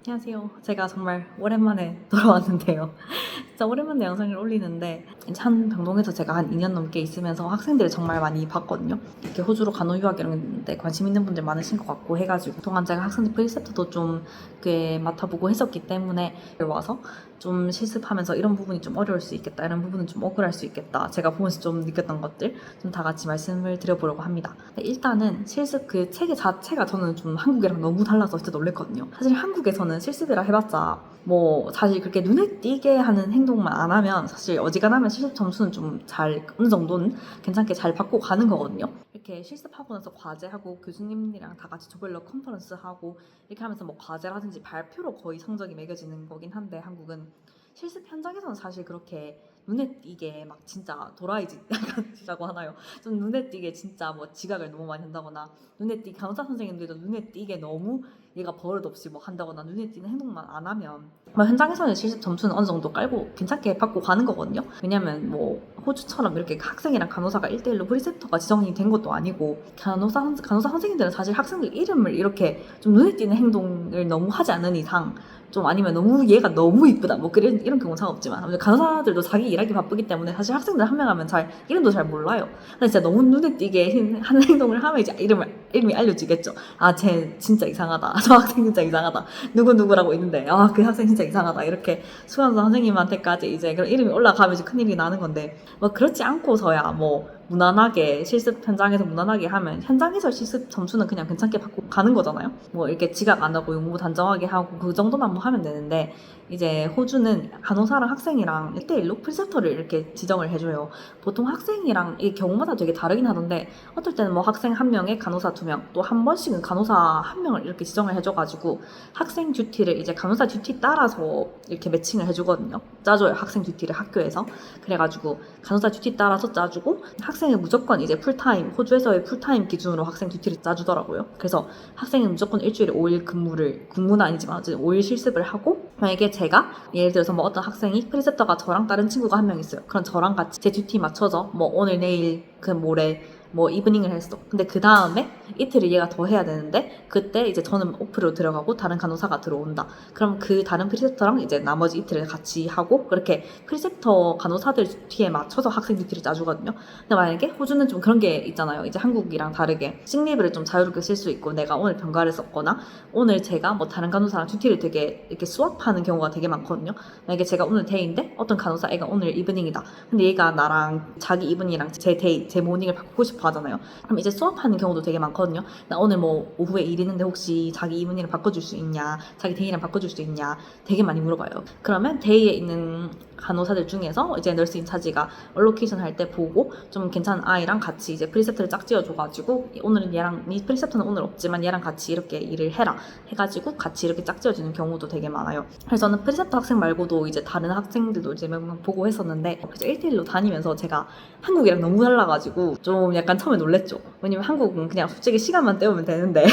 안녕하세요. 제가 정말 오랜만에 돌아왔는데요. 진짜 오랜만에 영상을 올리는데 한 병동에서 제가 한 2년 넘게 있으면서 학생들을 정말 많이 봤거든요. 이렇게 호주로 간호유학 이런 데 관심 있는 분들 많으신 것 같고 해가지고 그동안 제가 학생들 프리셉터도 좀 꽤 맡아보고 했었기 때문에 와서 좀 실습하면서 이런 부분이 좀 어려울 수 있겠다, 이런 부분은 좀 억울할 수 있겠다, 제가 보면서 좀 느꼈던 것들 좀 다 같이 말씀을 드려보려고 합니다. 일단은 실습 그 체계 자체가 저는 좀 한국이랑 너무 달라서 진짜 놀랬거든요. 사실 한국에서는 실습이라 해봤자 뭐 사실 그렇게 눈에 띄게 하는 행동만 안 하면 사실 어지간하면 실습 점수는 좀 잘 어느 정도는 괜찮게 잘 받고 가는 거거든요. 이렇게 실습하고 나서 과제하고 교수님이랑 다 같이 조별로 컨퍼런스 하고 이렇게 하면서 뭐 과제라든지 발표로 거의 성적이 매겨지는 거긴 한데, 한국은 실습 현장에서는 사실 그렇게 눈에 띄게 막 진짜 도라이짓이라고 하나요? 좀 눈에 띄게 진짜 뭐 지각을 너무 많이 한다거나, 눈에 띄게 간호사 선생님들도 눈에 띄게 너무 얘가 버릇없이 뭐 한다거나 눈에 띄는 행동만 안 하면 뭐 현장에서는 실습 점수는 어느 정도 깔고 괜찮게 받고 가는 거거든요. 왜냐면 뭐 호주처럼 이렇게 학생이랑 간호사가 1대1로 프리셉터가 지정이 된 것도 아니고, 간호사 선생님들은 사실 학생들 이름을 이렇게 좀 눈에 띄는 행동을 너무 하지 않는 이상, 좀 아니면 너무 얘가 너무 이쁘다 뭐 이런 경우는 상관없지만, 간호사들도 자기 일하기 바쁘기 때문에 사실 학생들 한 명 하면 잘 이름도 잘 몰라요. 근데 진짜 너무 눈에 띄게 하는 행동을 하면 이제 이름이 알려지겠죠. 아, 쟤 진짜 이상하다. 저 학생 진짜 이상하다. 누구누구라고 있는데 그 학생 진짜 이상하다. 이렇게 수강사 선생님한테까지 이제 그런 이름이 올라가면 이제 큰일이 나는 건데, 뭐 그렇지 않고서야 뭐 무난하게 실습 현장에서 무난하게 하면 현장에서 실습 점수는 그냥 괜찮게 받고 가는 거잖아요. 뭐 이렇게 지각 안 하고 용무 단정하게 하고 그 정도만 뭐 하면 되는데, 이제 호주는 간호사랑 학생이랑 1대1로 프리셉터를 이렇게 지정을 해줘요. 보통 학생이랑 이 경우마다 되게 다르긴 하던데, 어떨 때는 뭐 학생 1명에 간호사 2명, 또 한 번씩은 간호사 1명을 이렇게 지정을 해줘가지고 학생 듀티를 이제 간호사 듀티 따라서 이렇게 매칭을 해주거든요. 짜줘요, 학생 듀티를 학교에서. 그래가지고 간호사 듀티 따라서 짜주고, 학생은 무조건 이제 풀타임, 호주에서의 풀타임 기준으로 학생 듀티를 짜주더라고요. 그래서 학생은 무조건 일주일에 5일 근무는 아니지만 어쨌든 5일 실습을 하고, 만약에 제가 예를 들어서 뭐 어떤 학생이 프리셉터가 저랑 다른 친구가 한 명 있어요. 그럼 저랑 같이 제 듀티 맞춰서 뭐 오늘 내일 그 모레 뭐 이브닝을 했어. 근데 그 다음에 이틀을 얘가 더 해야 되는데, 그때 이제 저는 오프로 들어가고 다른 간호사가 들어온다. 그럼 그 다른 프리셉터랑 이제 나머지 이틀을 같이 하고, 그렇게 프리셉터 간호사들 듀티에 맞춰서 학생 듀티를 짜주거든요. 근데 만약에 호주는 좀 그런 게 있잖아요. 이제 한국이랑 다르게 식리브를 좀 자유롭게 쓸 수 있고, 내가 오늘 병가를 썼거나 오늘 제가 뭐 다른 간호사랑 듀티를 되게 이렇게 스왑하는 경우가 되게 많거든요. 만약에 제가 오늘 데이인데 어떤 간호사 애가 오늘 이브닝이다. 근데 얘가 나랑 자기 이브닝이랑 제 데이, 제 모닝을 바꾸고 싶어 하잖아요. 그럼 이제 수업하는 경우도 되게 많거든요. 나 오늘 뭐 오후에 일 있는데 혹시 자기 이브닝을 바꿔줄 수 있냐, 자기 데이랑 바꿔줄 수 있냐 되게 많이 물어봐요. 그러면 데이에 있는 간호사들 중에서 이제 널스 인차지가 얼로케이션 할 때 보고 좀 괜찮은 아이랑 같이 이제 프리셉트를 짝 지어줘가지고, 오늘은 얘랑, 이 프리셉트는 오늘 없지만 얘랑 같이 이렇게 일을 해라 해가지고 같이 이렇게 짝 지어주는 경우도 되게 많아요. 그래서 저는 프리셉트 학생 말고도 이제 다른 학생들도 이제 몇 명 보고 했었는데, 그래서 1대1로 다니면서 제가 한국이랑 너무 달라가지고 좀 약간 처음에 놀랬죠. 왜냐면 한국은 그냥 솔직히 시간만 때우면 되는데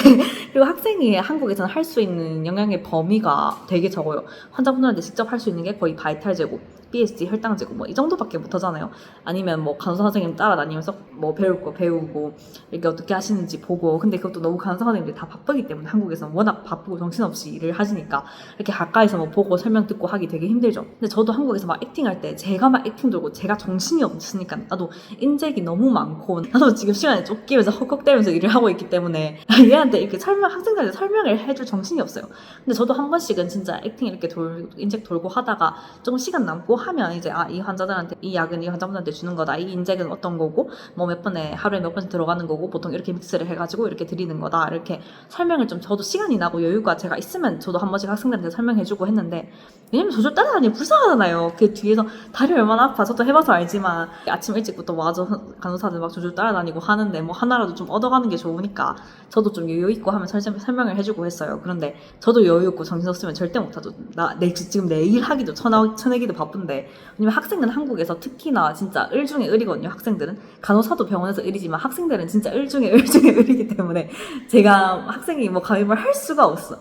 그리고 학생이 한국에서는 할 수 있는 영양의 범위가 되게 적어요. 환자분들한테 직접 할 수 있는 게 거의 바이탈 제고, BSG 혈당 제고 뭐 이 정도밖에 못 하잖아요. 아니면 뭐 간호사 선생님 따라다니면서 뭐 배울 거 배우고 이렇게 어떻게 하시는지 보고. 근데 그것도 너무 간호사 선생님들이 다 바쁘기 때문에, 한국에서는 워낙 바쁘고 정신없이 일을 하시니까 이렇게 가까이서 뭐 보고 설명 듣고 하기 되게 힘들죠. 근데 저도 한국에서 막 액팅할 때 제가 막 액팅 돌고 제가 정신이 없으니까 나도 인젝이 너무 많고, 나도 지금 시간에 쫓기면서 헉헉대면서 일을 하고 있기 때문에 얘한테 이렇게 학생들한테 설명을 해줄 정신이 없어요. 근데 저도 한 번씩은 진짜 액팅 이렇게 인젝 돌고 하다가 조금 시간 남고 하면 이제 이 환자들한테 이 약은 이 환자분한테 주는 거다, 이 인젝은 어떤 거고 뭐 몇 번에 하루에 몇 번씩 들어가는 거고 보통 이렇게 믹스를 해가지고 이렇게 드리는 거다, 이렇게 설명을 좀, 저도 시간이 나고 여유가 제가 있으면 저도 한 번씩 학생들한테 설명해주고 했는데, 왜냐면 저절 따라다니면 불쌍하잖아요. 그 뒤에서 다리 얼마나 아파 저도 해봐서 알지만, 아침 일찍부터 와서 간호사들 막 조절 따라다니고 하는데 뭐 하나라도 좀 얻어가는 게 좋으니까 저도 좀 여유 있고 하면 설명을 해주고 했어요. 그런데 저도 여유 있고 정신없으면 절대 못하죠. 지금 내일 하기도 쳐내기도 바쁜데. 왜냐면 학생은 한국에서 특히나 진짜 을 중에 을이거든요. 학생들은 간호사도 병원에서 을이지만 학생들은 진짜 을 중에 을이기 때문에 제가 학생이 뭐 가입을 할 수가 없어.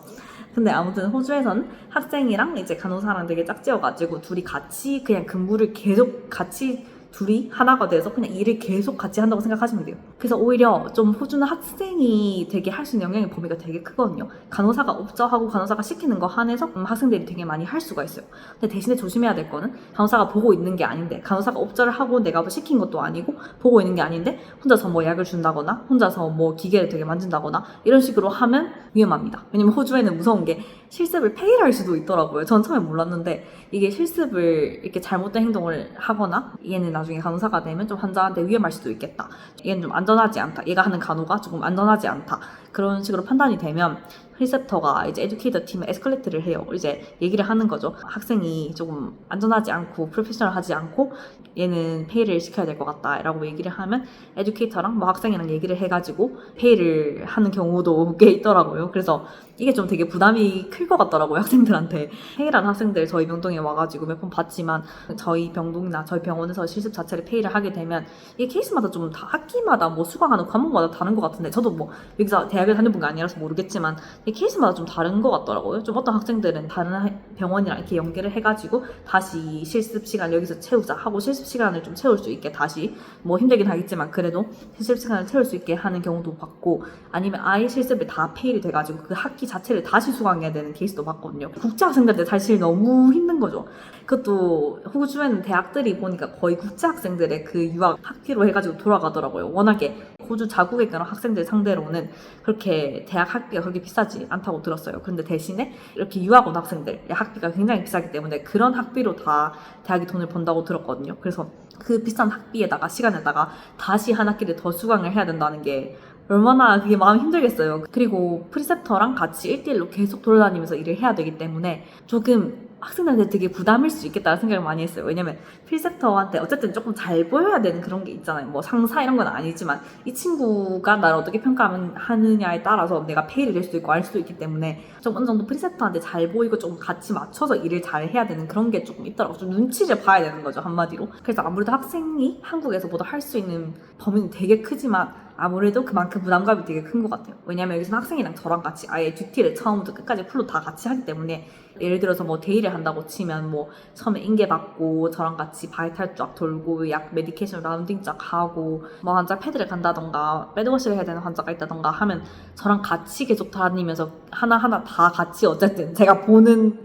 근데 아무튼 호주에선 학생이랑 이제 간호사랑 되게 짝지어가지고 둘이 같이 그냥 근무를 계속 같이 둘이 하나가 돼서 그냥 일을 계속 같이 한다고 생각하시면 돼요. 그래서 오히려 좀 호주는 학생이 되게 할 수 있는 영향의 범위가 되게 크거든요. 간호사가 업저하고 간호사가 시키는 거 한해서 학생들이 되게 많이 할 수가 있어요. 근데 대신에 조심해야 될 거는 간호사가 보고 있는 게 아닌데, 간호사가 업저를 하고 내가 뭐 시킨 것도 아니고 보고 있는 게 아닌데 혼자서 뭐 약을 준다거나 혼자서 뭐 기계를 되게 만진다거나 이런 식으로 하면 위험합니다. 왜냐면 호주에는 무서운 게 실습을 페일할 수도 있더라고요. 전 처음에 몰랐는데 이게 실습을 이렇게 잘못된 행동을 하거나 얘는 나중에 간호사가 되면 좀 환자한테 위험할 수도 있겠다, 얘는 좀 안전하지 않다, 얘가 하는 간호가 조금 안전하지 않다, 그런 식으로 판단이 되면 리셉터가 이제 에듀케이터 팀에 에스컬레이트를 해요. 이제 얘기를 하는 거죠. 학생이 조금 안전하지 않고 프로페셔널하지 않고 얘는 페이를 시켜야 될 것 같다 라고 얘기를 하면 에듀케이터랑 뭐 학생이랑 얘기를 해가지고 페이를 하는 경우도 꽤 있더라고요. 그래서 이게 좀 되게 부담이 클 것 같더라고요, 학생들한테. 페이란 학생들 저희 병동에 와가지고 몇 번 봤지만 저희 병동이나 저희 병원에서 실습 자체를 페이를 하게 되면 이게 케이스마다 좀 다 학기마다 뭐 수강하는 과목마다 다른 것 같은데, 저도 뭐 여기서 대학을 다녀본 게 아니라서 모르겠지만 케이스마다 좀 다른 것 같더라고요. 좀 어떤 학생들은 다른 병원이랑 이렇게 연계를 해가지고 다시 실습 시간 여기서 채우자 하고 실습 시간을 좀 채울 수 있게 다시 뭐 힘들긴 하겠지만 그래도 실습 시간을 채울 수 있게 하는 경우도 봤고, 아니면 아예 실습이 다 페일이 돼가지고 그 학기 자체를 다시 수강해야 되는 케이스도 봤거든요. 국제 학생들한테 사실 너무 힘든 거죠. 그것도 호주에는 대학들이 보니까 거의 국제 학생들의 그 유학 학기로 해가지고 돌아가더라고요. 워낙에 호주 자국에 있는 학생들 상대로는 그렇게 대학 학비가 그렇게 비싸지 않다고 들었어요. 그런데 대신에 이렇게 유학 온 학생들 학비가 굉장히 비싸기 때문에 그런 학비로 다 대학이 돈을 번다고 들었거든요. 그래서 그 비싼 학비에다가 시간에다가 다시 한 학기를 더 수강을 해야 된다는 게 얼마나 그게 마음이 힘들겠어요. 그리고 프리셉터랑 같이 1대1로 계속 돌아다니면서 일을 해야 되기 때문에 조금 학생들한테 되게 부담일 수 있겠다는 생각을 많이 했어요. 왜냐면 프리셉터한테 어쨌든 조금 잘 보여야 되는 그런 게 있잖아요. 뭐 상사 이런 건 아니지만 이 친구가 나를 어떻게 평가하느냐에 따라서 내가 페이를 낼 수도 있고 알 수도 있기 때문에 좀 어느 정도 프리셉터한테 잘 보이고 좀 같이 맞춰서 일을 잘 해야 되는 그런 게 조금 있더라고요. 좀 눈치를 봐야 되는 거죠, 한마디로. 그래서 아무래도 학생이 한국에서보다 할 수 있는 범위는 되게 크지만 아무래도 그만큼 부담감이 되게 큰 것 같아요. 왜냐면 여기서는 학생이랑 저랑 같이 아예 듀티를 처음부터 끝까지 풀로 다 같이 하기 때문에, 예를 들어서 뭐 데이를 한다고 치면 뭐 처음에 인계 받고 저랑 같이 바이탈 쫙 돌고 약 메디케이션 라운딩 쫙 하고 뭐 환자 패드를 간다던가 배드워시를 해야 되는 환자가 있다던가 하면 저랑 같이 계속 다니면서 하나하나 다 같이 어쨌든 제가 보는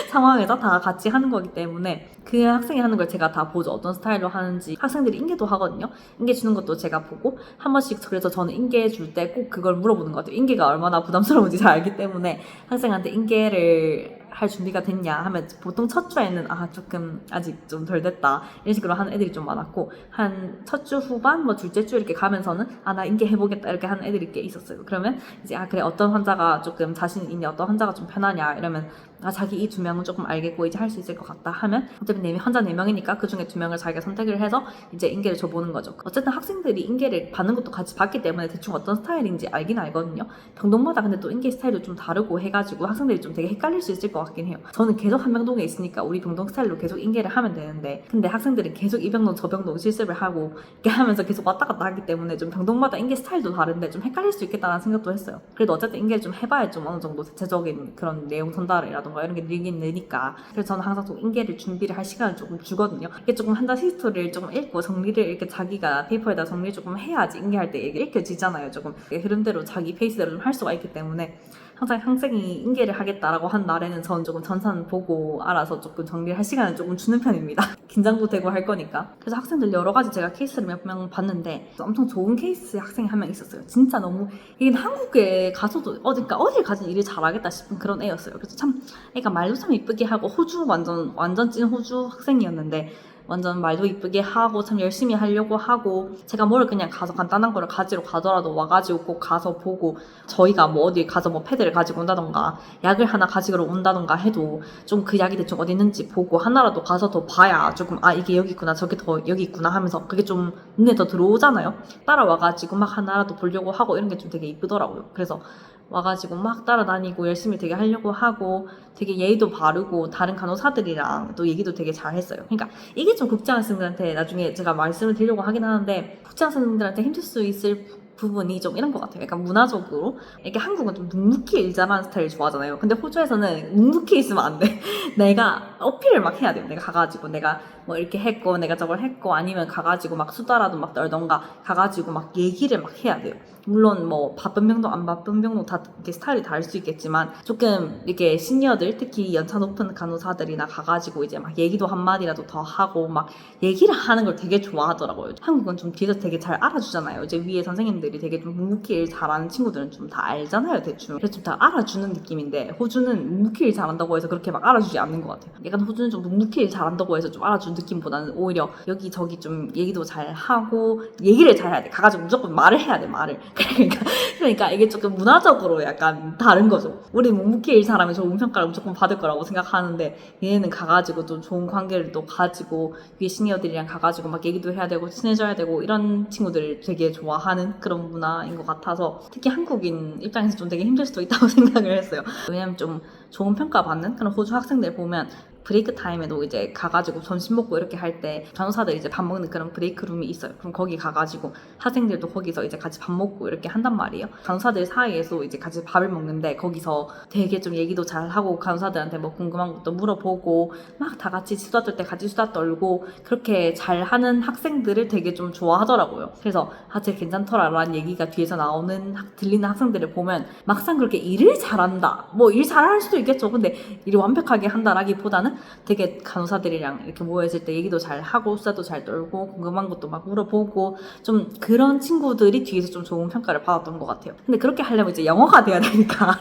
상황에서 다 같이 하는 거기 때문에 그 학생이 하는 걸 제가 다 보죠. 어떤 스타일로 하는지. 학생들이 인계도 하거든요. 인계 주는 것도 제가 보고 한 번씩, 그래서 저는 인계 줄 때 꼭 그걸 물어보는 것 같아요. 인계가 얼마나 부담스러운지 잘 알기 때문에 학생한테 인계를 할 준비가 됐냐 하면 보통 첫 주에는 조금 아직 좀 덜 됐다 이런 식으로 하는 애들이 좀 많았고, 한 첫 주 후반 뭐 둘째 주 이렇게 가면서는 나 인계 해보겠다 이렇게 하는 애들이 꽤 있었어요. 그러면 이제 그래 어떤 환자가 조금 자신 있냐, 어떤 환자가 좀 편하냐 이러면 자기 이 2명은 조금 알겠고 이제 할 수 있을 것 같다 하면 어차피 환자 4명이니까 그 중에 2명을 자기가 선택을 해서 이제 인계를 줘보는 거죠. 어쨌든 학생들이 인계를 받는 것도 같이 받기 때문에 대충 어떤 스타일인지 알긴 알거든요. 병동마다 근데 또 인계 스타일도 좀 다르고 해가지고 학생들이 좀 되게 헷갈릴 수 있을 것 같긴 해요. 저는 계속 한 병동에 있으니까 우리 병동 스타일로 계속 인계를 하면 되는데, 근데 학생들은 계속 이 병동 저 병동 실습을 하고 이렇게 하면서 계속 왔다 갔다 하기 때문에 좀 병동마다 인계 스타일도 다른데 좀 헷갈릴 수 있겠다는 생각도 했어요. 그래도 어쨌든 인계를 좀 해봐야 좀 어느 정도 대체적인 그런 내용 전달이라던가 이런 게 늘긴 느니까, 그래서 저는 항상 좀 인계를 준비를 할 시간을 조금 주거든요. 이게 조금 환자 히스토리를 조금 읽고 정리를 이렇게 자기가 페이퍼에다 정리 조금 해야지 인계할 때 이게 읽혀지잖아요. 조금 흐름대로 자기 페이스대로 좀 할 수가 있기 때문에 항상 학생이 인계를 하겠다라고 한 날에는 저는 조금 전산 보고 알아서 조금 정리를 할 시간을 조금 주는 편입니다. 긴장도 되고 할 거니까. 그래서 학생들 여러 가지 제가 케이스를 몇 명 봤는데 엄청 좋은 케이스 학생이 한 명 있었어요. 진짜 너무 이게 한국에 가서도 어딜 가진 일을 잘하겠다 싶은 그런 애였어요. 그래서 참 애가 말도 참 이쁘게 하고 호주 완전 찐 호주 학생이었는데 완전 말도 이쁘게 하고 참 열심히 하려고 하고, 제가 뭐를 그냥 가서 간단한 거를 가지러 가더라도 와가지고 꼭 가서 보고, 저희가 뭐 어디 가서 뭐 패드를 가지고 온다던가 약을 하나 가지러 온다던가 해도 좀 그 약이 대충 어디 있는지 보고 하나라도 가서 더 봐야 조금 이게 여기 있구나 저게 더 여기 있구나 하면서 그게 좀 눈에 더 들어오잖아요. 따라와가지고 막 하나라도 보려고 하고 이런 게 좀 되게 이쁘더라고요. 그래서 와가지고 막 따라다니고 열심히 되게 하려고 하고 되게 예의도 바르고 다른 간호사들이랑 또 얘기도 되게 잘했어요. 그러니까 이게 좀 국제학생들한테 나중에 제가 말씀을 드리려고 하긴 하는데, 국제학생들한테 힘들 수 있을 부분이 좀 이런 것 같아요. 약간 문화적으로 이렇게 한국은 좀 묵묵히 일 잘하는 스타일 좋아하잖아요. 근데 호주에서는 묵묵히 있으면 안 돼. 내가 어필을 막 해야 돼요. 내가 가가지고 내가 뭐 이렇게 했고 내가 저걸 했고 아니면 가가지고 막 수다라도 막 떨던가 가가지고 막 얘기를 막 해야 돼요. 물론 뭐 바쁜 병도 안 바쁜 병도 다 이렇게 스타일이 다를 수 있겠지만 조금 이렇게 시니어들 특히 연차 높은 간호사들이나 가가지고 이제 막 얘기도 한마디라도 더 하고 막 얘기를 하는 걸 되게 좋아하더라고요. 한국은 좀 뒤에서 되게 잘 알아주잖아요. 이제 위에 선생님들이 되게 좀 묵묵히 일 잘하는 친구들은 좀 다 알잖아요, 대충. 그래서 좀 다 알아주는 느낌인데 호주는 묵묵히 일 잘한다고 해서 그렇게 막 알아주지 않는 것 같아요. 약간 호주는 좀 묵묵히 일 잘한다고 해서 좀 알아주는 느낌보다는 오히려 여기저기 좀 얘기도 잘 하고 얘기를 잘 해야 돼. 가가지고 무조건 말을 해야 돼, 말을. 그러니까 이게 조금 문화적으로 약간 다른 거죠. 우리 묵묵히 일 잘하면 좋은 평가를 무조건 받을 거라고 생각하는데 얘네는 가가지고 또 좋은 관계를 또 가지고 위에 시니어들이랑 가가지고 막 얘기도 해야 되고 친해져야 되고 이런 친구들을 되게 좋아하는 그런 문화인 것 같아서 특히 한국인 입장에서 좀 되게 힘들 수도 있다고 생각을 했어요. 왜냐면 좀 좋은 평가 받는 그런 호주 학생들 보면 브레이크 타임에도 이제 가가지고 점심 먹고 이렇게 할 때 간호사들 이제 밥 먹는 그런 브레이크 룸이 있어요. 그럼 거기 가가지고 학생들도 거기서 이제 같이 밥 먹고 이렇게 한단 말이에요. 간호사들 사이에서 이제 같이 밥을 먹는데 거기서 되게 좀 얘기도 잘 하고 간호사들한테 뭐 궁금한 것도 물어보고 막 다 같이 수다 떨 때 같이 수다 떨고 그렇게 잘하는 학생들을 되게 좀 좋아하더라고요. 그래서 쟤 괜찮더라라는 얘기가 뒤에서 나오는 들리는 학생들을 보면 막상 그렇게 일을 잘한다 뭐 일 잘할 수도 있겠죠. 근데 일을 완벽하게 한다라기보다는 되게 간호사들이랑 이렇게 모여있을 때 얘기도 잘 하고 수다도 잘 떨고 궁금한 것도 막 물어보고 좀 그런 친구들이 뒤에서 좀 좋은 평가를 받았던 것 같아요. 근데 그렇게 하려면 이제 영어가 돼야 되니까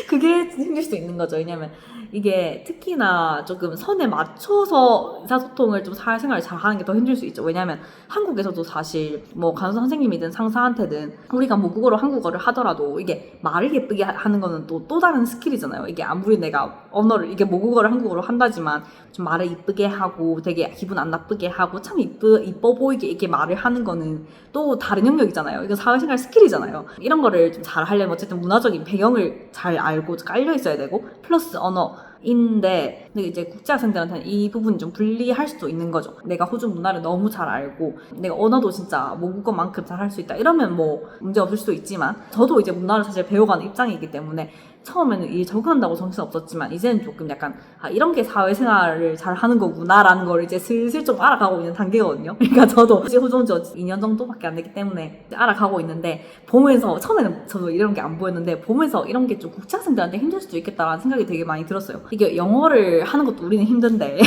그게 힘들 수 있는 거죠. 왜냐면 이게 특히나 조금 선에 맞춰서 의사소통을 좀 사회생활을 잘 하는 게 더 힘들 수 있죠. 왜냐면 한국에서도 사실 뭐 간호사 선생님이든 상사한테든 우리가 모국어로 한국어를 하더라도 이게 말을 예쁘게 하는 거는 또 다른 스킬이잖아요. 이게 아무리 내가 언어를 이게 모국어를 한국어로 한다지만 좀 말을 이쁘게 하고 되게 기분 안 나쁘게 하고 참 이뻐 보이게 이렇게 말을 하는 거는 또 다른 영역이잖아요. 이거 사회생활 스킬이잖아요. 이런 거를 좀 잘 하려면 어쨌든 문화적인 배경을 잘 알고 깔려 있어야 되고 플러스 언어인데 근데 이제 국제학생들한테는 이 부분이 좀 불리할 수도 있는 거죠. 내가 호주 문화를 너무 잘 알고 내가 언어도 진짜 모국어만큼 잘 할 수 있다 이러면 뭐 문제 없을 수도 있지만 저도 이제 문화를 사실 배워가는 입장이기 때문에 처음에는 일 적응한다고 정신 없었지만 이제는 조금 약간 이런 게 사회생활을 잘 하는 거구나라는 걸 이제 슬슬 좀 알아가고 있는 단계거든요. 그러니까 저도 이제 호주 온 지 2년 정도밖에 안 되기 때문에 알아가고 있는데 보면서 처음에는 저도 이런 게 안 보였는데 보면서 이런 게 좀 국제학생들한테 힘들 수도 있겠다라는 생각이 되게 많이 들었어요. 이게 영어를 하는 것도 우리는 힘든데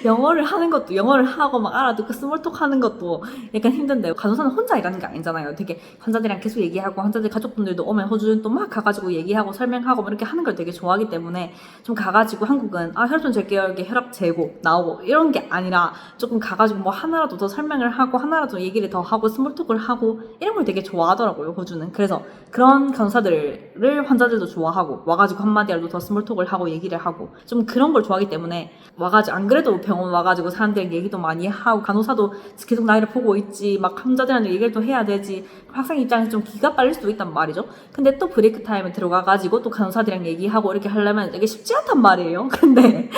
영어를 하는 것도 영어를 하고 막 알아듣고 스몰톡 하는 것도 약간 힘든데 간호사는 혼자 일하는 게 아니잖아요. 되게 환자들이랑 계속 얘기하고 환자들 가족분들도 오면 호주는 또 막 가가지고 얘기하고 설명하고 이렇게 하는 걸 되게 좋아하기 때문에 좀 가가지고 한국은 혈전 잴게요 이렇게 혈압 재고 나오고 이런 게 아니라 조금 가가지고 뭐 하나라도 더 설명을 하고 하나라도 얘기를 더 하고 스몰톡을 하고 이런 걸 되게 좋아하더라고요 호주는. 그래서 그런 간호사들을 환자들도 좋아하고 와가지고 한마디라도 더 스몰톡을 하고 얘기를 하고 좀 그런 걸 좋아하기 때문에 와가지고 안 그래도 병원 와가지고 사람들이랑 얘기도 많이 하고 간호사도 계속 나이를 보고 있지 막 환자들한테 얘기를 또 해야 되지 학생 입장에서 좀 기가 빨릴 수도 있단 말이죠. 근데 또 브레이크 타임에 들어가가지고 또 간호사들이랑 얘기하고 이렇게 하려면 되게 쉽지 않단 말이에요. 근데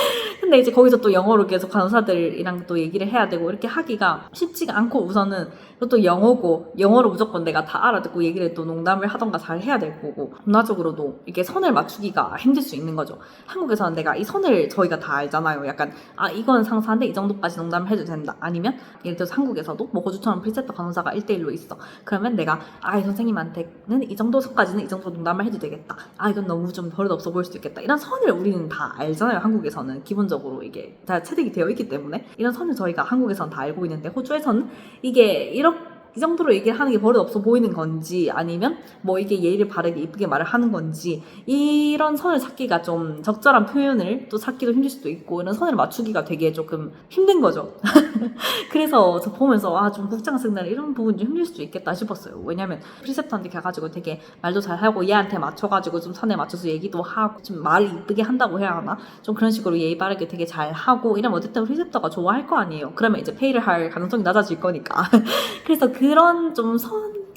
이제 거기서 또 영어로 계속 간호사들이랑 또 얘기를 해야 되고 이렇게 하기가 쉽지가 않고 우선은 또 영어고 영어로 무조건 내가 다 알아듣고 얘기를 또 농담을 하던가 잘 해야 될 거고 문화적으로도 이게 선을 맞추기가 힘들 수 있는 거죠. 한국에서는 내가 이 선을 저희가 다 알잖아요. 약간 이건 상사인데 이 정도까지 농담을 해도 된다. 아니면 예를 들어서 한국에서도 뭐 호주처럼 프리셉터 간호사가 1대1로 있어. 그러면 내가 이 선생님한테는 이 정도 선까지는 이 정도 농담을 해도 되겠다. 이건 너무 좀 버릇없어 보일 수도 있겠다. 이런 선을 우리는 다 알잖아요. 한국에서는 기본적으로 이게 다 체득이 되어 있기 때문에 이런 선을 저희가 한국에서는 다 알고 있는데 호주에서는 이게 이 정도로 얘기를 하는 게 버릇없어 보이는 건지 아니면 뭐 이게 예의를 바르게 이쁘게 말을 하는 건지 이런 선을 찾기가 좀 적절한 표현을 또 찾기도 힘들 수도 있고 이런 선을 맞추기가 되게 조금 힘든 거죠. 그래서 저 보면서 좀 국제학생들은 이런 부분이 좀 힘들 수도 있겠다 싶었어요. 왜냐면 프리셉터한테 가가지고 되게 말도 잘하고 얘한테 맞춰가지고 좀 선에 맞춰서 얘기도 하고 좀 말을 이쁘게 한다고 해야 하나? 좀 그런 식으로 예의 바르게 되게 잘하고 이러면 어쨌든 프리셉터가 좋아할 거 아니에요. 그러면 이제 페이를 할 가능성이 낮아질 거니까. 그래서 그런 좀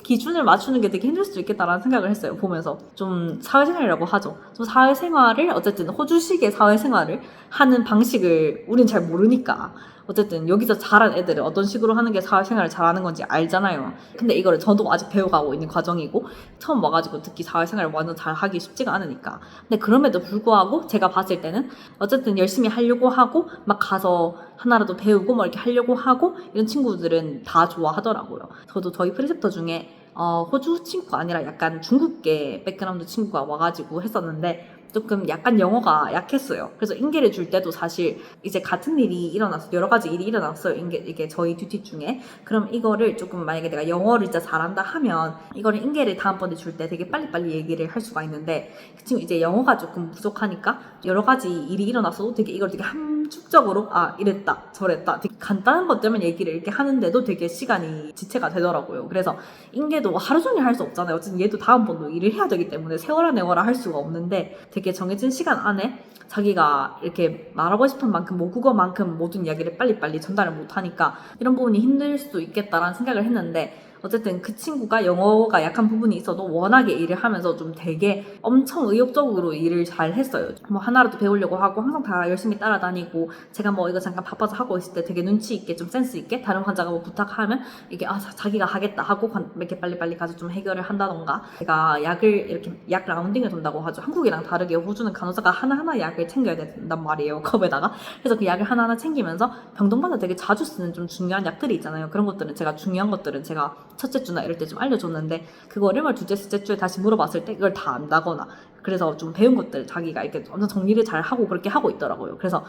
기준을 맞추는 게 되게 힘들 수도 있겠다라는 생각을 했어요. 보면서 좀 사회생활이라고 하죠. 좀 사회생활을 어쨌든 호주식의 사회생활을 하는 방식을 우린 잘 모르니까 어쨌든 여기서 자란 애들은 어떤 식으로 하는 게 사회생활을 잘하는 건지 알잖아요. 근데 이거를 저도 아직 배워가고 있는 과정이고 처음 와가지고 특히 사회생활을 완전 잘하기 쉽지가 않으니까. 근데 그럼에도 불구하고 제가 봤을 때는 어쨌든 열심히 하려고 하고 막 가서 하나라도 배우고 뭐 이렇게 하려고 하고 이런 친구들은 다 좋아하더라고요. 저도 저희 프리셉터 중에 호주 친구가 아니라 약간 중국계 백그라운드 친구가 와가지고 했었는데 조금 약간 영어가 약했어요. 그래서 인계를 줄 때도 사실 이제 같은 일이 일어났어. 여러 가지 일이 일어났어요. 이게 저희 듀티 중에. 그럼 이거를 조금 만약에 내가 영어를 진짜 잘한다 하면 이거를 인계를 다음번에 줄 때 되게 빨리빨리 얘기를 할 수가 있는데 그 친구 이제 영어가 조금 부족하니까 여러 가지 일이 일어났어도 되게 이걸 되게 함축적으로 이랬다 저랬다 되게 간단한 것 때문에 얘기를 이렇게 하는데도 되게 시간이 지체가 되더라고요. 그래서 인계도 하루 종일 할 수 없잖아요. 어쨌든 얘도 다음번도 일을 해야 되기 때문에 세워라 내워라 할 수가 없는데 되게 정해진 시간 안에 자기가 이렇게 말하고 싶은 만큼 모국어만큼 모든 이야기를 빨리빨리 전달을 못하니까 이런 부분이 힘들 수도 있겠다라는 생각을 했는데 어쨌든 그 친구가 영어가 약한 부분이 있어도 워낙에 일을 하면서 좀 되게 엄청 의욕적으로 일을 잘 했어요. 뭐 하나라도 배우려고 하고 항상 다 열심히 따라다니고 제가 뭐 이거 잠깐 바빠서 하고 있을 때 되게 눈치 있게 좀 센스 있게 다른 환자가 뭐 부탁하면 이게 자기가 하겠다 하고 이렇게 빨리빨리 가서 좀 해결을 한다던가 제가 약을 이렇게 약 라운딩을 돈다고 하죠. 한국이랑 다르게 호주는 간호사가 하나하나 약을 챙겨야 된단 말이에요. 컵에다가. 그래서 그 약을 하나하나 챙기면서 병동마다 되게 자주 쓰는 좀 중요한 약들이 있잖아요. 그런 것들은 중요한 것들은 제가 첫째 주나 이럴 때 좀 알려줬는데 그거를 둘째, 셋째 주에 다시 물어봤을 때 이걸 다 안다거나 그래서 좀 배운 것들 자기가 이렇게 완전 정리를 잘 하고 그렇게 하고 있더라고요. 그래서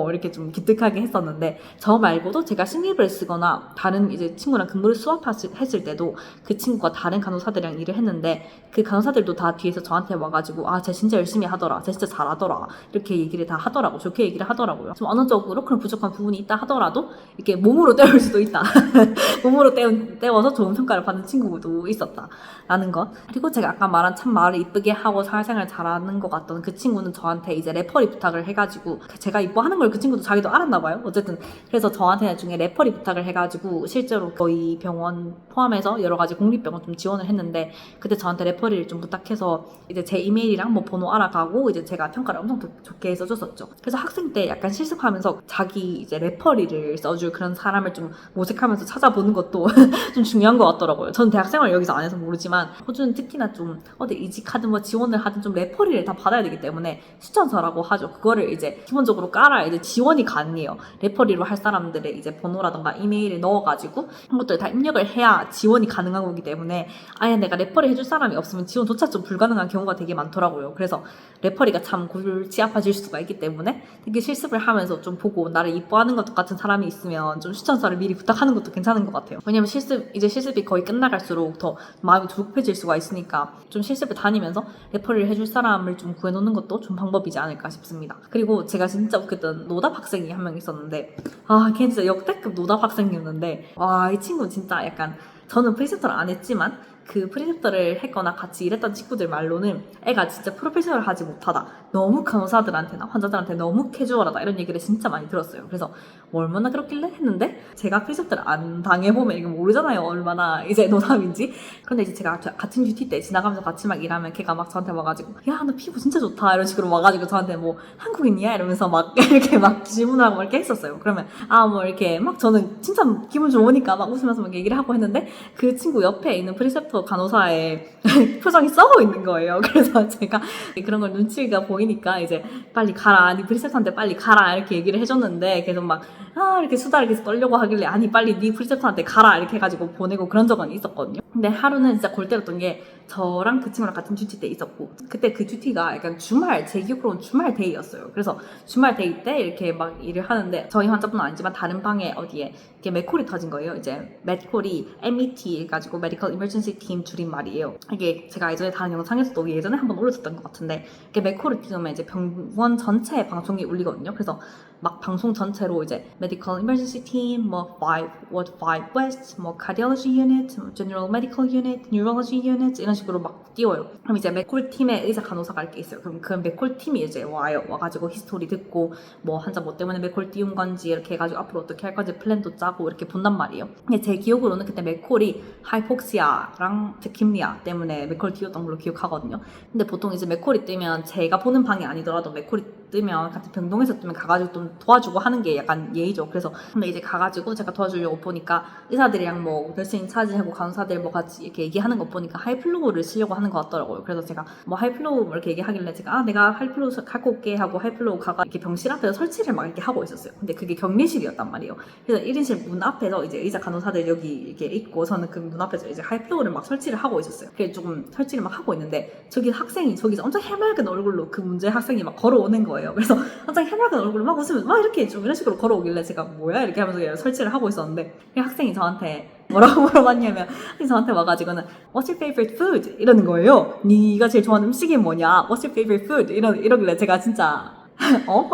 이렇게 좀 기특하게 했었는데 저 말고도 제가 신입을 쓰거나 다른 이제 친구랑 근무를 수합했을 때도 그 친구가 다른 간호사들이랑 일을 했는데 그 간호사들도 다 뒤에서 저한테 와가지고 쟤 진짜 열심히 하더라, 쟤 진짜 잘하더라 이렇게 얘기를 다 하더라고. 좋게 얘기를 하더라고요. 좀 언어적으로 그런 부족한 부분이 있다 하더라도 이렇게 몸으로 때울 수도 있다. 몸으로 때워서 좋은 평가를 받는 친구도 있었다라는 것. 그리고 제가 아까 말한 참 말을 이쁘게 하고 사회생활 잘하는 것 같던 그 친구는 저한테 이제 레퍼리 부탁을 해가지고 제가 이뻐하는 걸 그 친구도 자기도 알았나봐요. 어쨌든 그래서 저한테 나중에 레퍼리 부탁을 해가지고 실제로 저희 병원 포함해서 여러 가지 공립병원 좀 지원을 했는데 그때 저한테 레퍼리를 좀 부탁해서 이제 제 이메일이랑 뭐 번호 알아가고 이제 제가 평가를 엄청 좋게 써줬었죠. 그래서 학생 때 약간 실습하면서 자기 이제 레퍼리를 써줄 그런 사람을 좀 모색하면서 찾아보는 것도 좀 중요한 것 같더라고요. 저는 대학생활 여기서 안 해서 모르지만 호주는 특히나 좀 어디 이직하든 뭐 지원을 하든 좀 레퍼리를 다 받아야 되기 때문에 추천서라고 하죠. 그거를 이제 기본적으로 깔아야 이제 지원이 가능해요. 레퍼리로 할 사람들의 이제 번호라던가 이메일을 넣어가지고 그런 것들 다 입력을 해야 지원이 가능한 거기 때문에 아예 내가 레퍼리 해줄 사람이 없으면 지원조차 좀 불가능한 경우가 되게 많더라고요. 그래서 레퍼리가 참 골치 아파질 수가 있기 때문에 되게 실습을 하면서 좀 보고 나를 이뻐하는 것 같은 사람이 있으면 좀 추천서를 미리 부탁하는 것도 괜찮은 것 같아요. 왜냐면 실습이 거의 끝나갈수록 더 마음이 두둑해질 수가 있으니까 좀 실습을 다니면서 레퍼리를 해줄 사람을 좀 구해놓는 것도 좀 방법이지 않을까 싶습니다. 그리고 제가 진짜 웃겼던 노답 학생이 한 명 있었는데 걔 진짜 역대급 노답 학생이었는데 이 친구는 진짜 약간 저는 프리셉터를 안 했지만 그 프리셉터를 했거나 같이 일했던 친구들 말로는 애가 진짜 프로페셔널 하지 못하다. 너무 간호사들한테나 환자들한테 너무 캐주얼하다. 이런 얘기를 진짜 많이 들었어요. 그래서 얼마나 그렇길래 했는데 제가 프리셉터를 안 당해보면 이거 모르잖아요. 얼마나 이제 노답인지. 그런데 이제 제가 같은 듀티 때 지나가면서 같이 막 일하면 걔가 막 저한테 와가지고 야, 너 피부 진짜 좋다. 이런 식으로 와가지고 저한테 뭐 한국인이야? 이러면서 막 이렇게 막 질문하고 이렇게 했었어요. 그러면 뭐 이렇게 막 저는 진짜 기분 좋으니까 막 웃으면서 막 얘기를 하고 했는데 그 친구 옆에 있는 프리셉터 간호사의 표정이 썩어 있는 거예요. 그래서 제가 그런 걸 눈치가 보이니까 이제 빨리 가라, 네 프리셉터한테 빨리 가라 이렇게 얘기를 해줬는데 계속 막 이렇게 수다를 계속 떨려고 하길래 아니 빨리 네 프리셉터한테 가라 이렇게 해가지고 보내고 그런 적은 있었거든요. 근데 하루는 진짜 골 때렸던 게 저랑 그 친구랑 같은 듀티 때 있었고 그때 그 듀티가 약간 제 기억으로는 주말 데이였어요. 그래서 주말 데이 때 이렇게 막 일을 하는데 저희 환자분은 아니지만 다른 방에 어디에 이렇게 맥콜이 터진 거예요. 이제 맥콜이 MET 해가지고 Medical Emergency Team 줄임말이에요. 이게 제가 예전에 다른 영상에서도 예전에 한번 올렸었던 것 같은데 이게 맥콜을 띄우면 이제 병원 전체에 방송이 울리거든요. 그래서 막 방송 전체로 이제 Medical Emergency Team, 뭐 5 West, 뭐 Cardiology Unit, General Medical Unit, Neurology Unit 이런 식으로 막 띄워요. 그럼 이제 맥콜 팀에 의사 간호사가 이렇게 있어요. 그럼 그 맥콜 팀이 이제 와가지고 히스토리 듣고 뭐 환자 뭐 때문에 맥콜 띄운 건지 이렇게 해가지고 앞으로 어떻게 할 건지 플랜도 짜고 이렇게 본단 말이에요. 근데 제 기억으로는 그때 맥콜이 하이폭시아랑 트킴리아 때문에 맥콜 띄웠던 걸로 기억하거든요. 근데 보통 이제 맥콜이 뜨면 제가 보는 방이 아니더라도 맥콜이 뜨면 같은 병동에서 뜨면 가가지고 좀 도와주고 하는 게 약간 예의죠. 그래서 근데 이제 가가지고 제가 도와주려고 보니까 의사들이랑 뭐 널스인 차지하고 간호사들 뭐 같이 이렇게 얘기하는 거 보니까 하이플로우를 쓰려고 하는 것 같더라고요. 그래서 제가 뭐 하이플로우 이렇게 얘기하길래 제가 내가 하이플로우 갖고 올게 하고 하이플로우 가가 이렇게 병실 앞에서 설치를 막 이렇게 하고 있었어요. 근데 그게 격리실이었단 말이에요. 그래서 1인실 문 앞에서 이제 의사 간호사들 여기 이렇게 있고 저는 그 문 앞에서 이제 하이플로우를 막 설치를 하고 있었어요. 그래서 조금 설치를 막 하고 있는데 저기 학생이 저기서 엄청 해맑은 얼굴로 그 문제 학생이 막 걸어오는 거예요. 그래서 엄청 해맑은 얼굴로 막 웃으면서 막 이렇게 좀 이런 식으로 걸어오길래 제가 뭐야 이렇게 하면서 설치를 하고 있었는데 그 학생이 저한테 뭐라고 물어봤냐면 저한테 와가지고는 What's your favorite food? 이러는 거예요. 네가 제일 좋아하는 음식이 뭐냐? What's your favorite food? 이러길래 제가 진짜 어?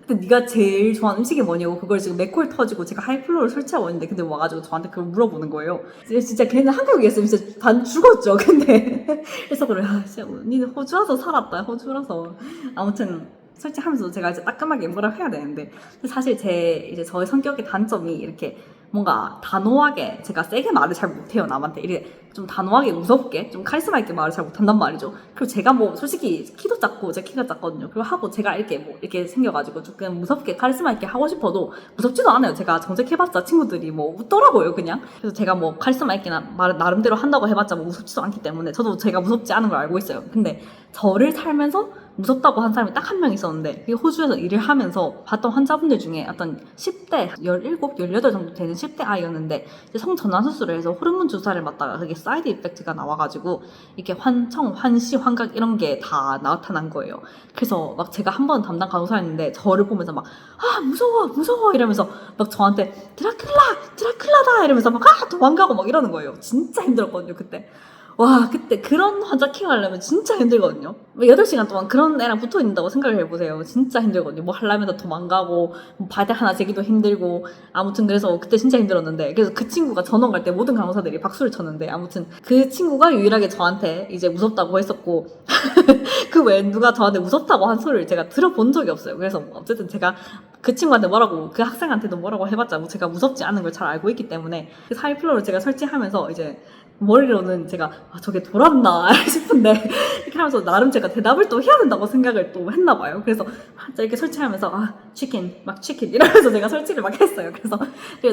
근데 네가 제일 좋아하는 음식이 뭐냐고 그걸 지금 맥콜 터지고 제가 하이플로우를 설치하고 있는데 근데 와가지고 저한테 그걸 물어보는 거예요. 진짜 걔는 한국이었으면 진짜 반 죽었죠. 근데 그래서 그래 진짜 니는 호주라서 살았다. 호주라서 아무튼 설치하면서 제가 이제 따끔하게 뭐라 해야 되는데 사실 이제 저의 성격의 단점이 이렇게 뭔가 단호하게 제가 세게 말을 잘 못해요. 남한테 이렇게 좀 단호하게 무섭게 좀 카리스마 있게 말을 잘 못한단 말이죠. 그리고 제가 뭐 솔직히 키도 작고 제 키가 작거든요. 그리고 하고 제가 이렇게 뭐 이렇게 생겨가지고 조금 무섭게 카리스마 있게 하고 싶어도 무섭지도 않아요. 제가 정색해봤자 친구들이 뭐 웃더라고요 그냥. 그래서 제가 뭐 카리스마 있게 말 나름대로 한다고 해봤자 뭐 무섭지도 않기 때문에 저도 제가 무섭지 않은 걸 알고 있어요. 근데 저를 살면서 무섭다고 한 사람이 딱 한 명 있었는데 그게 호주에서 일을 하면서 봤던 환자분들 중에 어떤 10대 17, 18 정도 되는 10대 아이였는데 성전환 수술을 해서 호르몬 주사를 맞다가 그게 사이드 이펙트가 나와가지고 이렇게 환청, 환시, 환각 이런 게 다 나타난 거예요. 그래서 막 제가 한 번 담당 간호사였는데 저를 보면서 막 무서워 이러면서 막 저한테 드라큘라다 이러면서 막 도망가고 막 이러는 거예요. 진짜 힘들었거든요 그때. 와 그때 그런 환자 케어하려면 진짜 힘들거든요. 8시간 동안 그런 애랑 붙어있는다고 생각을 해보세요. 진짜 힘들거든요. 뭐 하려면 다 도망가고 뭐 바닥 하나 재기도 힘들고 아무튼 그래서 그때 진짜 힘들었는데 그래서 그 친구가 전원 갈 때 모든 간호사들이 박수를 쳤는데 아무튼 그 친구가 유일하게 저한테 이제 무섭다고 했었고 그 외에 누가 저한테 무섭다고 한 소리를 제가 들어본 적이 없어요. 그래서 어쨌든 제가 그 친구한테 그 학생한테도 뭐라고 해봤자 뭐 제가 무섭지 않은 걸 잘 알고 있기 때문에 그 하이플로우를 제가 설치하면서 이제 머리로는 제가 저게 돌았나 싶은데 이렇게 하면서 나름 제가 대답을 또 해야 된다고 생각을 또 했나 봐요. 그래서 이렇게 설치하면서 치킨 이러면서 제가 설치를 막 했어요. 그래서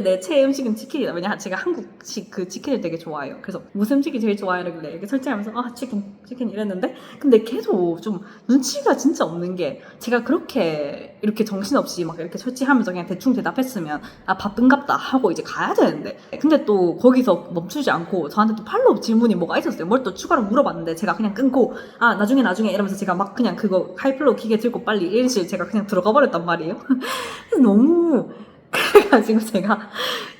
내 최애 음식은 치킨이다. 왜냐면 제가 한국식 그 치킨을 되게 좋아해요. 그래서 무슨 음식이 제일 좋아요? 이러길래 이렇게 설치하면서 치킨 이랬는데 근데 계속 좀 눈치가 진짜 없는 게 제가 그렇게 이렇게 정신없이 막 이렇게 설치하면서 그냥 대충 대답했으면 바쁜갑다 하고 이제 가야 되는데 근데 또 거기서 멈추지 않고 저한테 또 팔로우 질문이 뭐가 있었어요. 뭘 또 추가로 물어봤는데 제가 그냥 끊고 나중에 이러면서 제가 막 그냥 그거 하이플로우 기계 들고 빨리 1인실 제가 그냥 들어가 버렸단 말이에요. 너무 그래가지고 제가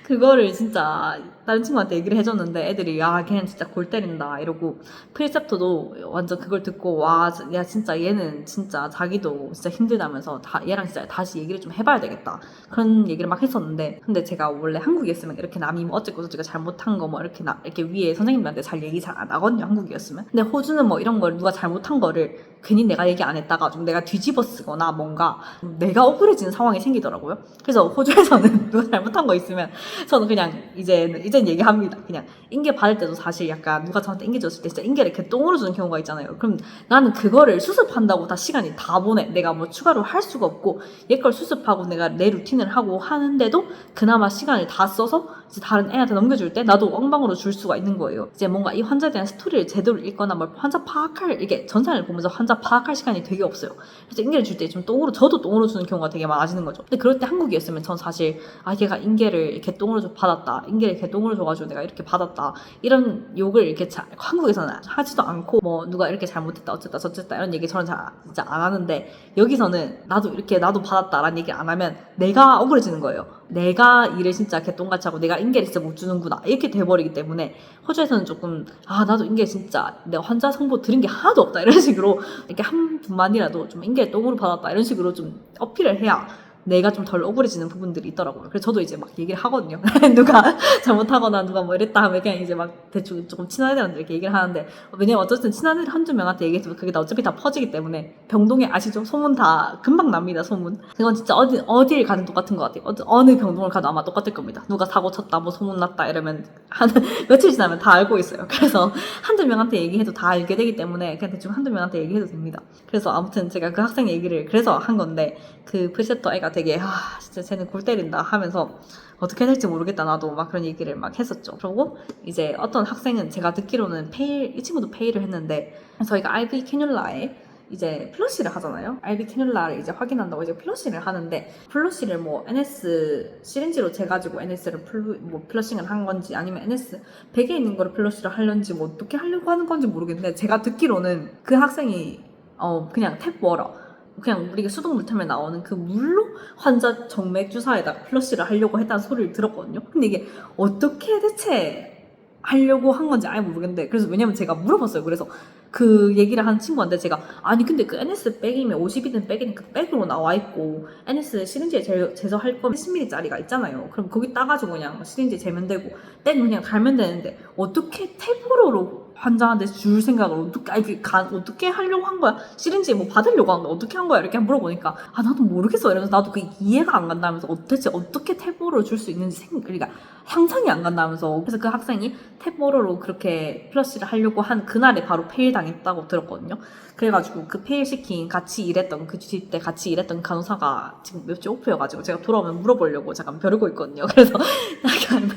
그거를 진짜 다른 친구한테 얘기를 해줬는데 애들이 걔는 진짜 골 때린다 이러고 프리셉터도 완전 그걸 듣고 야 진짜 얘는 진짜 자기도 진짜 힘들다면서 얘랑 진짜 다시 얘기를 좀 해봐야 되겠다 그런 얘기를 막 했었는데 근데 제가 원래 한국이었으면 이렇게 남이 뭐 어쨌고 저쨌고 잘못한 거 뭐 이렇게 위에 선생님들한테 잘 얘기 잘 안 하거든요. 한국이었으면. 근데 호주는 뭐 이런 걸 누가 잘못한 거를 괜히 내가 얘기 안 했다가 좀 내가 뒤집어 쓰거나 뭔가 내가 억울해지는 상황이 생기더라고요. 그래서 호주에서는 누가 잘못한 거 있으면 저는 그냥 이젠 얘기합니다. 그냥 인계 받을 때도 사실 약간 누가 저한테 인계 줬을 때 진짜 인계를 개똥으로 주는 경우가 있잖아요. 그럼 나는 그거를 수습한다고 다 시간이 다 보내. 내가 뭐 추가로 할 수가 없고 얘 걸 수습하고 내가 내 루틴을 하고 하는데도 그나마 시간을 다 써서 이제 다른 애한테 넘겨줄 때 나도 엉망으로 줄 수가 있는 거예요. 이제 뭔가 이 환자에 대한 스토리를 제대로 읽거나 뭘 환자 파악할 이게 전산을 보면서 환자 파악할 시간이 되게 없어요. 그래서 인계를 줄 때 좀 저도 똥으로 주는 경우가 되게 많아지는 거죠. 근데 그럴 때 한국이었으면 전 사실 얘가 인계를 개똥으로 받았다. 인계를 개똥으로 줘가지고 내가 이렇게 받았다. 이런 욕을 이렇게 한국에서는 하지도 않고 뭐 누가 이렇게 잘못했다 어쨌다 저쨌다 이런 얘기 저는 진짜 안 하는데 여기서는 나도 받았다라는 얘기를 안 하면 내가 억울해지는 거예요. 내가 일을 진짜 개똥같이 하고 내가 인계를 진짜 못 주는구나 이렇게 돼버리기 때문에 호주에서는 조금 나도 인계 진짜 내가 환자 정보 들은 게 하나도 없다 이런 식으로 이렇게 한 분만이라도 좀 인계 똥으로 받았다 이런 식으로 좀 어필을 해야 내가 좀 덜 억울해지는 부분들이 있더라고요. 그래서 저도 이제 막 얘기를 하거든요. 누가 잘못하거나 누가 뭐 이랬다 하면 그냥 이제 막 대충 조금 친한 애들한테 이렇게 얘기를 하는데, 왜냐면 어쨌든 친한 애들 한두 명한테 얘기했으면 그게 다 어차피 다 퍼지기 때문에. 병동에 아시죠? 소문 다 금방 납니다, 소문. 그건 진짜 어딜 가든 똑같은 것 같아요. 어느 병동을 가도 아마 똑같을 겁니다. 누가 사고 쳤다, 뭐 소문 났다 이러면 한 며칠 지나면 다 알고 있어요. 그래서 한두 명한테 얘기해도 다 알게 되기 때문에 그냥 대충 한두 명한테 얘기해도 됩니다. 그래서 아무튼 제가 그 학생 얘기를 그래서 한 건데, 그 프리셉터 애가 되게 진짜 쟤는 골 때린다 하면서 어떻게 해야 될지 모르겠다 나도 막 그런 얘기를 막 했었죠. 그리고 이제 어떤 학생은 제가 듣기로는 이 친구도 페이를 했는데, 저희가 IV 캐뉼라에 이제 플러시를 하잖아요. IV 캐뉼라를 이제 확인한다고 이제 플러시를 하는데, 플러시를 뭐 NS 시린지로 재가지고 NS를 플러싱을 한 건지 아니면 NS 백에 있는 거를 플러시를 하려는지 뭐 어떻게 하려고 하는 건지 모르겠는데, 제가 듣기로는 그 학생이 그냥 탭 워러, 그냥 우리가 수동 물탐에 나오는 그 물로 환자 정맥 주사에다 플러시를 하려고 했다는 소리를 들었거든요. 근데 이게 어떻게 대체 하려고 한 건지 아예 모르겠는데, 그래서 왜냐면 제가 물어봤어요. 그래서 그 얘기를 한 친구한테 제가, 아니 근데 그 NS 백이면 50이든 백이든 그 백으로 나와 있고 NS 시린지에 제조할 거면 10ml짜리가 있잖아요. 그럼 거기 따가지고 그냥 시린지 재면 되고 백은 그냥 달면 되는데 어떻게 탭으로 환자한테 줄 생각을 어떻게 하려고 한 거야? 시린지 뭐 받으려고 한 거야? 어떻게 한 거야? 이렇게 물어보니까 나도 모르겠어 이러면서, 나도 그게 이해가 안 간다면서 대체 어떻게 탭으로 줄 수 있는지 그러니까 상상이 안 간다면서. 그래서 그 학생이 탭오러로 그렇게 플러시를 하려고 한 그날에 바로 페일 당했다고 들었거든요. 그래가지고 그 페일 시킨 같이 일했던 그 주식 때 같이 일했던 간호사가 지금 몇주 오프여가지고 제가 돌아오면 물어보려고 잠깐 벼르고 있거든요. 그래서 약간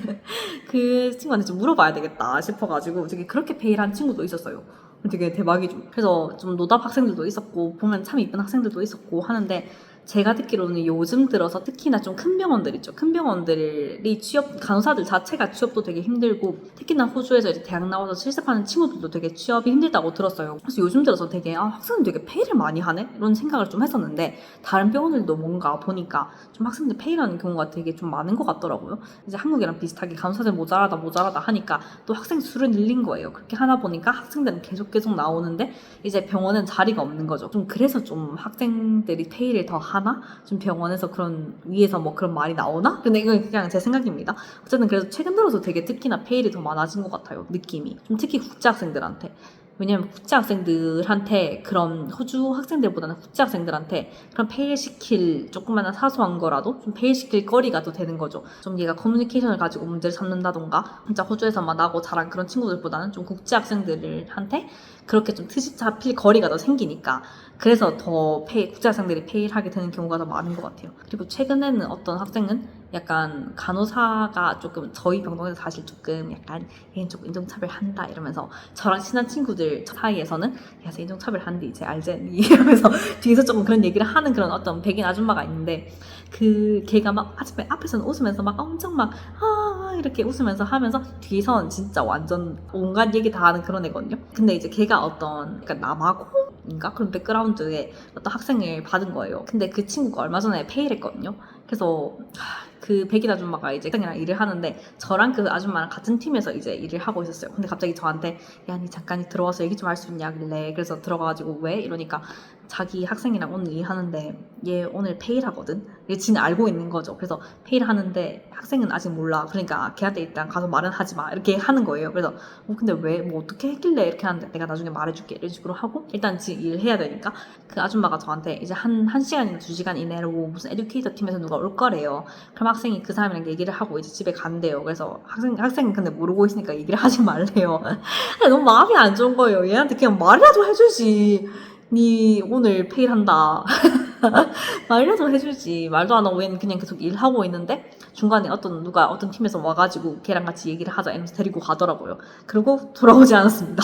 그 친구한테 좀 물어봐야 되겠다 싶어가지고 되게 그렇게 페일한 친구도 있었어요. 되게 대박이죠. 그래서 좀 노답 학생들도 있었고 보면 참 이쁜 학생들도 있었고 하는데, 제가 듣기로는 요즘 들어서 특히나 좀 큰 병원들 있죠. 큰 병원들이 간호사들 자체가 취업도 되게 힘들고, 특히나 호주에서 이제 대학 나와서 실습하는 친구들도 되게 취업이 힘들다고 들었어요. 그래서 요즘 들어서 되게 학생들 되게 페이를 많이 하네? 이런 생각을 좀 했었는데, 다른 병원들도 뭔가 보니까 좀 학생들 페이라는 경우가 되게 좀 많은 것 같더라고요. 이제 한국이랑 비슷하게 간호사들 모자라다 하니까 또 학생 수를 늘린 거예요. 그렇게 하다 보니까 학생들은 계속 나오는데 이제 병원은 자리가 없는 거죠. 좀 그래서 좀 학생들이 페이를 더 하나? 좀 병원에서 그런 위에서 뭐 그런 말이 나오나? 근데 이건 그냥 제 생각입니다. 어쨌든 그래서 최근 들어서 되게 특히나 페일이 더 많아진 것 같아요. 느낌이. 좀 특히 국제학생들한테. 왜냐면 국제학생들한테, 그런 호주 학생들보다는 국제학생들한테 그런 페일시킬 조그마한 사소한 거라도 좀 페일시킬 거리가 또 되는 거죠. 좀 얘가 커뮤니케이션을 가지고 문제를 삼는다던가, 진짜 호주에서만 나고 자란 그런 친구들보다는 좀 국제학생들한테 그렇게 좀 트집 잡힐 거리가 더 생기니까, 그래서 더 국제학생들이 페일하게 되는 경우가 더 많은 것 같아요. 그리고 최근에는 어떤 학생은 약간 간호사가 조금 저희 병동에서 사실 조금 약간 얘는 조금 인종차별한다 이러면서, 저랑 친한 친구들 사이에서는 야, 쟤 인종차별한데 이제 알제니 이러면서 뒤에서 조금 그런 얘기를 하는 그런 어떤 백인 아줌마가 있는데, 그 걔가 막 앞에서는 웃으면서 막 엄청 막 이렇게 웃으면서 하면서 뒤에서는 진짜 완전 온갖 얘기 다 하는 그런 애거든요. 근데 이제 걔가 어떤 그러니까 남아공인가 그런 백그라운드의 어떤 학생을 받은 거예요. 근데 그 친구가 얼마 전에 페이를 했거든요. 그래서 그 백인 아줌마가 이제 학생이랑 일을 하는데, 저랑 그 아줌마랑 같은 팀에서 이제 일을 하고 있었어요. 근데 갑자기 저한테 야, 니 잠깐 들어와서 얘기 좀 할 수 있냐길래, 그래서 들어가가지고 왜? 이러니까 자기 학생이랑 오늘 일하는데 얘 오늘 페일 하거든? 얘 지는 알고 있는 거죠. 그래서 페일 하는데 학생은 아직 몰라. 그러니까 걔한테 일단 가서 말은 하지 마. 이렇게 하는 거예요. 그래서 근데 왜? 뭐 어떻게 했길래 이렇게 하는데 내가 나중에 말해줄게. 이런 식으로 하고 일단 지금 일을 해야 되니까 그 아줌마가 저한테 이제 한 시간이나 2시간 이내로 무슨 에듀케이터 팀에서 누가 올 거래요. 그럼 학생이 그 사람이랑 얘기를 하고 이제 집에 간대요. 그래서 학생은 근데 모르고 있으니까 얘기를 하지 말래요. 너무 마음이 안 좋은 거예요. 얘한테 그냥 말이라도 해주지. 니 오늘 페일한다. 말이라도 해주지. 말도 안 하고 얘는 그냥 계속 일하고 있는데 중간에 어떤 팀에서 와가지고 걔랑 같이 얘기를 하자 이러면서 데리고 가더라고요. 그리고 돌아오지 않았습니다.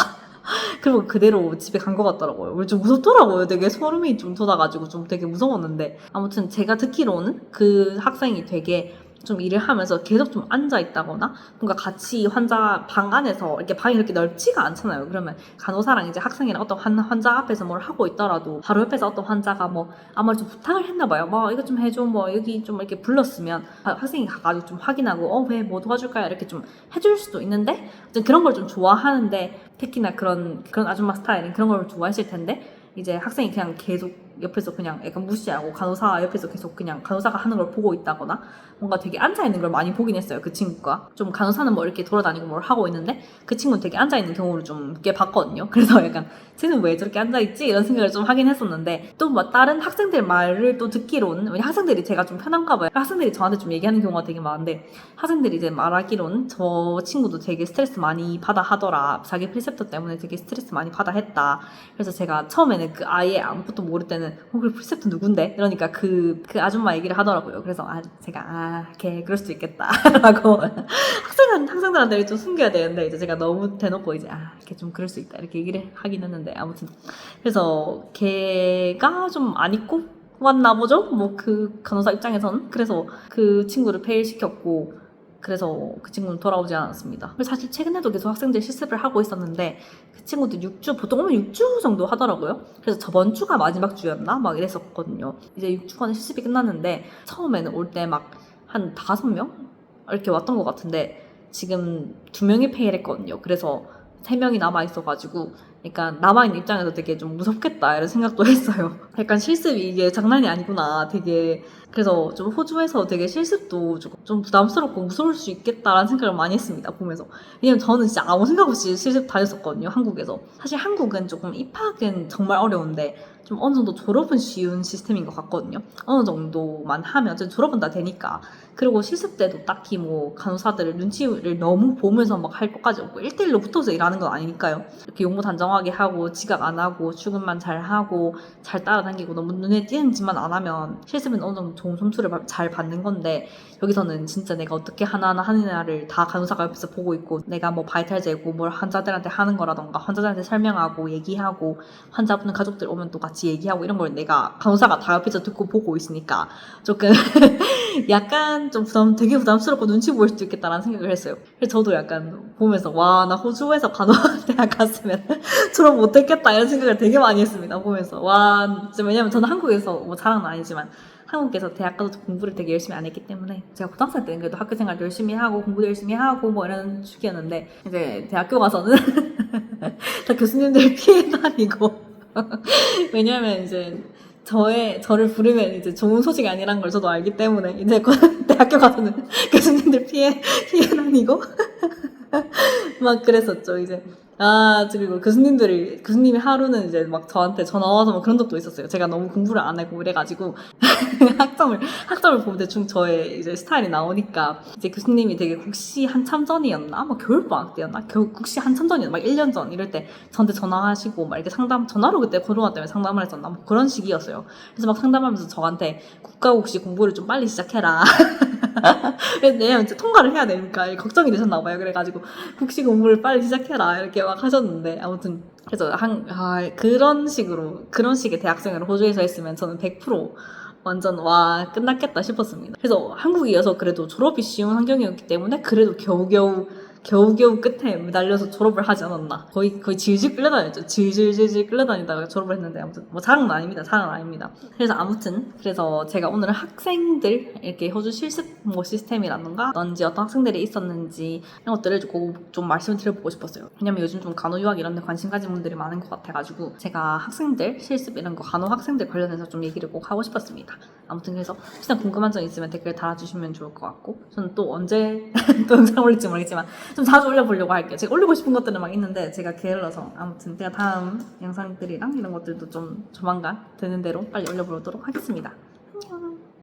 그리고 그대로 집에 간 것 같더라고요. 좀 무섭더라고요. 되게 소름이 좀 돋아가지고 좀 되게 무서웠는데, 아무튼 제가 듣기로는 그 학생이 되게 좀 일을 하면서 계속 좀 앉아있다거나 뭔가 같이 환자 방 안에서 이렇게 방이 그렇게 넓지가 않잖아요. 그러면 간호사랑 이제 학생이랑 어떤 환자 앞에서 뭘 하고 있더라도 바로 옆에서 어떤 환자가 뭐 아마 좀 부탁을 했나봐요. 뭐 이거 좀 해줘, 뭐 여기 좀 이렇게 불렀으면 학생이 가가지고 좀 확인하고 왜 뭐 도와줄까요? 이렇게 좀 해줄 수도 있는데, 그런 걸 좀 좋아하는데, 특히나 그런 아줌마 스타일은 그런 걸 좋아했을 텐데 이제 학생이 그냥 계속 옆에서 그냥 약간 무시하고 간호사 옆에서 계속 그냥 간호사가 하는 걸 보고 있다거나 뭔가 되게 앉아있는 걸 많이 보긴 했어요. 그 친구가 좀 간호사는 뭐 이렇게 돌아다니고 뭘 하고 있는데 그 친구는 되게 앉아있는 경우를 좀 꽤 봤거든요. 그래서 약간 쟤는 왜 저렇게 앉아있지? 이런 생각을 좀 하긴 했었는데 또 뭐 다른 학생들 말을 또 듣기로는 왜냐 학생들이 제가 좀 편한가 봐요. 학생들이 저한테 좀 얘기하는 경우가 되게 많은데 학생들이 이제 말하기론 저 친구도 되게 스트레스 많이 받아 하더라. 자기 프리셉터 때문에 되게 스트레스 많이 받아 했다. 그래서 제가 처음에는 그 아예 아무것도 모를 때는 그 프리셉터 누군데? 이러니까 그 아줌마 얘기를 하더라고요. 그래서 제가 걔 그럴 수도 있겠다 라고 학생들한테 좀 숨겨야 되는데 이제 제가 너무 대놓고 이제 걔 좀 그럴 수 있다 이렇게 얘기를 하긴 했는데 아무튼 그래서 걔가 좀 안 입고 왔나 보죠? 뭐 그 간호사 입장에서는 그래서 그 친구를 폐일시켰고 그래서 그 친구는 돌아오지 않았습니다. 사실 최근에도 계속 학생들 실습을 하고 있었는데 그 친구도 6주 보통 오면 6주 정도 하더라고요. 그래서 저번 주가 마지막 주였나? 막 이랬었거든요. 이제 6주간 실습이 끝났는데 처음에는 올 때 막 한 5명? 이렇게 왔던 것 같은데 지금 2명이 폐일을 했거든요. 그래서 3명이 남아있어가지고 그러니까 남아있는 입장에서 되게 좀 무섭겠다 이런 생각도 했어요. 약간 실습이 이게 장난이 아니구나 되게 그래서 좀 호주에서 되게 실습도 좀 부담스럽고 무서울 수 있겠다라는 생각을 많이 했습니다. 보면서 왜냐면 저는 진짜 아무 생각 없이 실습 다녔었거든요. 한국에서 사실 한국은 조금 입학은 정말 어려운데 좀 어느 정도 졸업은 쉬운 시스템인 것 같거든요. 어느 정도만 하면 졸업은 다 되니까. 그리고 실습 때도 딱히 뭐 간호사들 눈치를 너무 보면서 막 할 것까지 없고 1대1로 붙어서 일하는 건 아니니까요. 이렇게 용무 단정하게 하고 지각 안 하고 출근만 잘 하고 잘 따라다니고 너무 눈에 띄는 짓만 안 하면 실습은 어느 정도 좋은 점수를 잘 받는 건데 여기서는 진짜 내가 어떻게 하나하나 하느냐를 다 간호사가 옆에서 보고 있고 내가 뭐 바이탈 재고 뭘 환자들한테 하는 거라던가 환자들한테 설명하고 얘기하고 환자분 가족들 오면 또 같이 얘기하고 이런 걸 내가 간호사가 다 옆에서 듣고 보고 있으니까 조금 약간 좀 되게 부담스럽고 눈치 보일 수도 있겠다라는 생각을 했어요. 그래서 저도 약간 보면서 와, 나 호주에서 간호대학 갔으면 졸업 못했겠다 이런 생각을 되게 많이 했습니다. 보면서 와, 진짜 왜냐면 저는 한국에서 뭐 자랑은 아니지만 한국에서 대학 가서 공부를 되게 열심히 안 했기 때문에 제가 고등학생 때는 그래도 학교 생활 열심히 하고 공부도 열심히 하고 뭐 이런 축이었는데 이제 대학교 가서는 다 교수님들 피해 다니고 왜냐면 이제 저를 부르면 이제 좋은 소식이 아니란 걸 저도 알기 때문에 이제 대학교 가서는 교수님들 피해 다니고 막 그랬었죠. 이제 그리고 교수님이 하루는 이제 막 저한테 전화 와서 막 그런 적도 있었어요. 제가 너무 공부를 안 하고 이래가지고 학점을 보면 대충 저의 이제 스타일이 나오니까 이제 교수님이 되게 국시 한참 전이었나? 막 겨울방학 때였나? 국시 한참 전이었나? 막 1년 전 이럴 때 저한테 전화하시고 막 이렇게 전화로 그때 코로나 때문에 상담을 했었나? 뭐 그런 시기였어요. 그래서 막 상담하면서 저한테 국가국시 공부를 좀 빨리 시작해라. 왜냐면 이제 통과를 해야 되니까 걱정이 되셨나봐요. 그래가지고 국시 공부를 빨리 시작해라 이렇게 막 하셨는데 아무튼 그래서 그런 식의 대학생을 호주에서 했으면 저는 100% 완전 와 끝났겠다 싶었습니다. 그래서 한국이어서 그래도 졸업이 쉬운 환경이었기 때문에 그래도 겨우겨우 끝에 매달려서 졸업을 하지 않았나. 거의 질질 끌려다녔죠. 질질 끌려다니다가 졸업을 했는데 아무튼 뭐 자랑은 아닙니다. 그래서 제가 오늘은 학생들 이렇게 호주 실습 뭐 시스템이라던가 어떤 학생들이 있었는지 이런 것들을 좀 말씀을 드려보고 싶었어요. 왜냐면 요즘 좀 간호 유학 이런 데 관심 가진 분들이 많은 것 같아가지고 제가 학생들 실습 이런 거 간호 학생들 관련해서 좀 얘기를 꼭 하고 싶었습니다. 아무튼 그래서 혹시나 궁금한 점 있으면 댓글 달아주시면 좋을 것 같고 저는 또 언제 또 영상 올릴지 모르겠지만 좀 자주 올려보려고 할게요. 제가 올리고 싶은 것들은 막 있는데 제가 게을러서 아무튼 제가 다음 영상들이랑 이런 것들도 좀 조만간 되는 대로 빨리 올려보도록 하겠습니다.